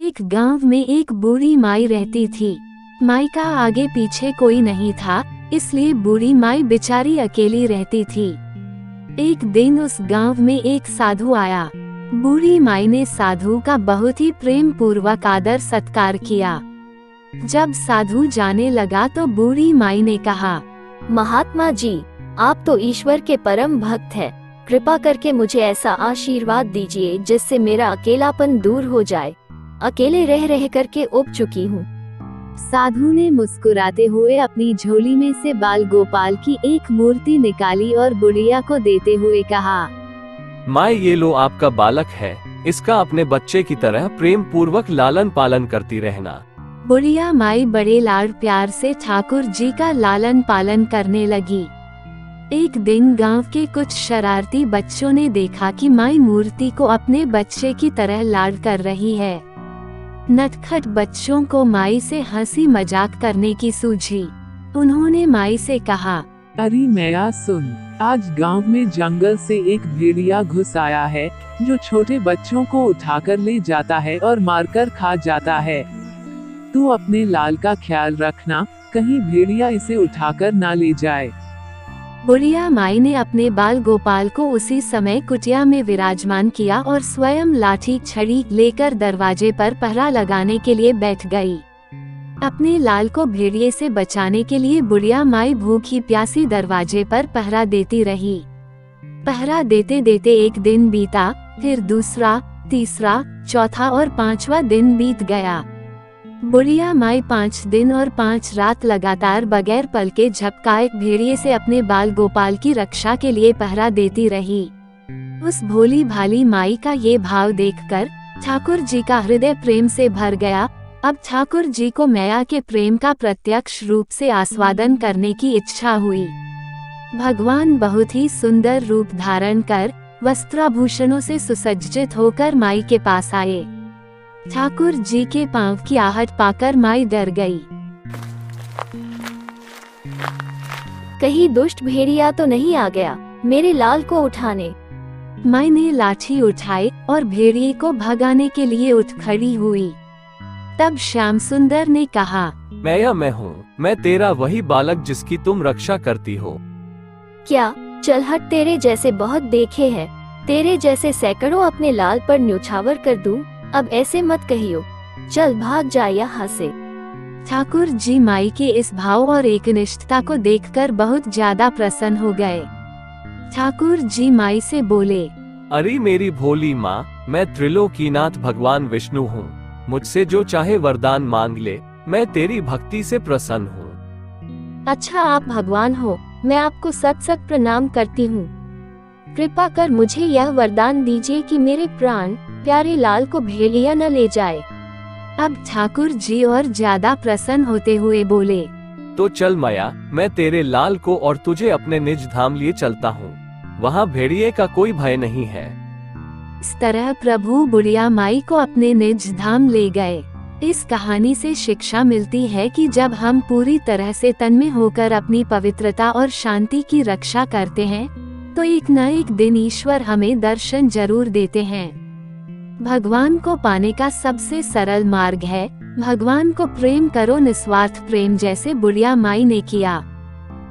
एक गांव में एक बूढ़ी माई रहती थी। माई का आगे पीछे कोई नहीं था, इसलिए बूढ़ी माई बेचारी अकेली रहती थी। एक दिन उस गांव में एक साधु आया। बूढ़ी माई ने साधु का बहुत ही प्रेम पूर्वक आदर सत्कार किया। जब साधु जाने लगा तो बूढ़ी माई ने कहा, महात्मा जी, आप तो ईश्वर के परम भक्त हैं। कृपा करके मुझे ऐसा आशीर्वाद दीजिए जिससे मेरा अकेलापन दूर हो जाए। अकेले रह रह करके उब चुकी हूँ। साधु ने मुस्कुराते हुए अपनी झोली में से बाल गोपाल की एक मूर्ति निकाली और बुढ़िया को देते हुए कहा, माँ ये लो आपका बालक है, इसका अपने बच्चे की तरह प्रेम पूर्वक लालन पालन करती रहना। बुढ़िया माई बड़े लाड़ प्यार से ठाकुर जी का लालन पालन करने लगी। एक दिन गांव के कुछ शरारती बच्चों ने देखा कि माई मूर्ति को अपने बच्चे की तरह लाड कर रही है। नटखट बच्चों को माई से हंसी मजाक करने की सूझी। उन्होंने माई से कहा, अरे मैया सुन, आज गांव में जंगल से एक भेड़िया घुस आया है जो छोटे बच्चों को उठाकर ले जाता है और मारकर खा जाता है। तू अपने लाल का ख्याल रखना, कहीं भेड़िया इसे उठाकर ना ले जाए। बुढ़िया माई ने अपने बाल गोपाल को उसी समय कुटिया में विराजमान किया और स्वयं लाठी छड़ी लेकर दरवाजे पर पहरा लगाने के लिए बैठ गई। अपने लाल को भेड़िए से बचाने के लिए बुढ़िया माई भूखी प्यासी दरवाजे पर पहरा देती रही। पहरा देते देते एक दिन बीता, फिर दूसरा, तीसरा, चौथा और पांचवा दिन बीत गया। बुढ़िया माई 5 दिन और 5 रात लगातार बगैर पलके झपकाए भेड़िए से अपने बाल गोपाल की रक्षा के लिए पहरा देती रही। उस भोली भाली माई का ये भाव देखकर ठाकुर जी का हृदय प्रेम से भर गया। अब ठाकुर जी को मैया के प्रेम का प्रत्यक्ष रूप से आस्वादन करने की इच्छा हुई। भगवान बहुत ही सुंदर रूप धारण कर वस्त्राभूषणों से सुसज्जित होकर माई के पास आए। ठाकुर जी के पांव की आहट पाकर माई डर गई। कहीं दुष्ट भेड़िया तो नहीं आ गया मेरे लाल को उठाने। माई ने लाठी उठाई और भेड़िए को भगाने के लिए उठ खड़ी हुई। तब श्याम सुंदर ने कहा, मैं हूँ, मैं तेरा वही बालक जिसकी तुम रक्षा करती हो। क्या? चल हट, तेरे जैसे बहुत देखे हैं। तेरे जैसे सैकड़ों अपने लाल पर न्योछावर कर दूं। अब ऐसे मत कहियो, चल भाग जा यहाँ से। ठाकुर जी माई के इस भाव और एकनिष्ठता को देखकर बहुत ज्यादा प्रसन्न हो गए। ठाकुर जी माई से बोले, अरे मेरी भोली माँ, मैं त्रिलोकीनाथ भगवान विष्णु हूँ। मुझसे जो चाहे वरदान मांग ले, मैं तेरी भक्ति से प्रसन्न हूँ। अच्छा, आप भगवान हो, मैं आपको सत सत प्रणाम करती हूँ। कृपा कर मुझे यह वरदान दीजिए कि मेरे प्राण प्यारे लाल को भेड़िया न ले जाए। अब ठाकुर जी और ज्यादा प्रसन्न होते हुए बोले, तो चल माया, मैं तेरे लाल को और तुझे अपने निज धाम लिए चलता हूँ। वहाँ भेड़िए का कोई भय नहीं है। इस तरह प्रभु बुढ़िया माई को अपने निज धाम ले गए। इस कहानी से शिक्षा मिलती है कि जब हम पूरी तरह से तन्मय होकर अपनी पवित्रता और शांति की रक्षा करते हैं, तो एक न एक दिन ईश्वर हमें दर्शन जरूर देते हैं। भगवान को पाने का सबसे सरल मार्ग है, भगवान को प्रेम करो निस्वार्थ प्रेम, जैसे बुढ़िया माई ने किया।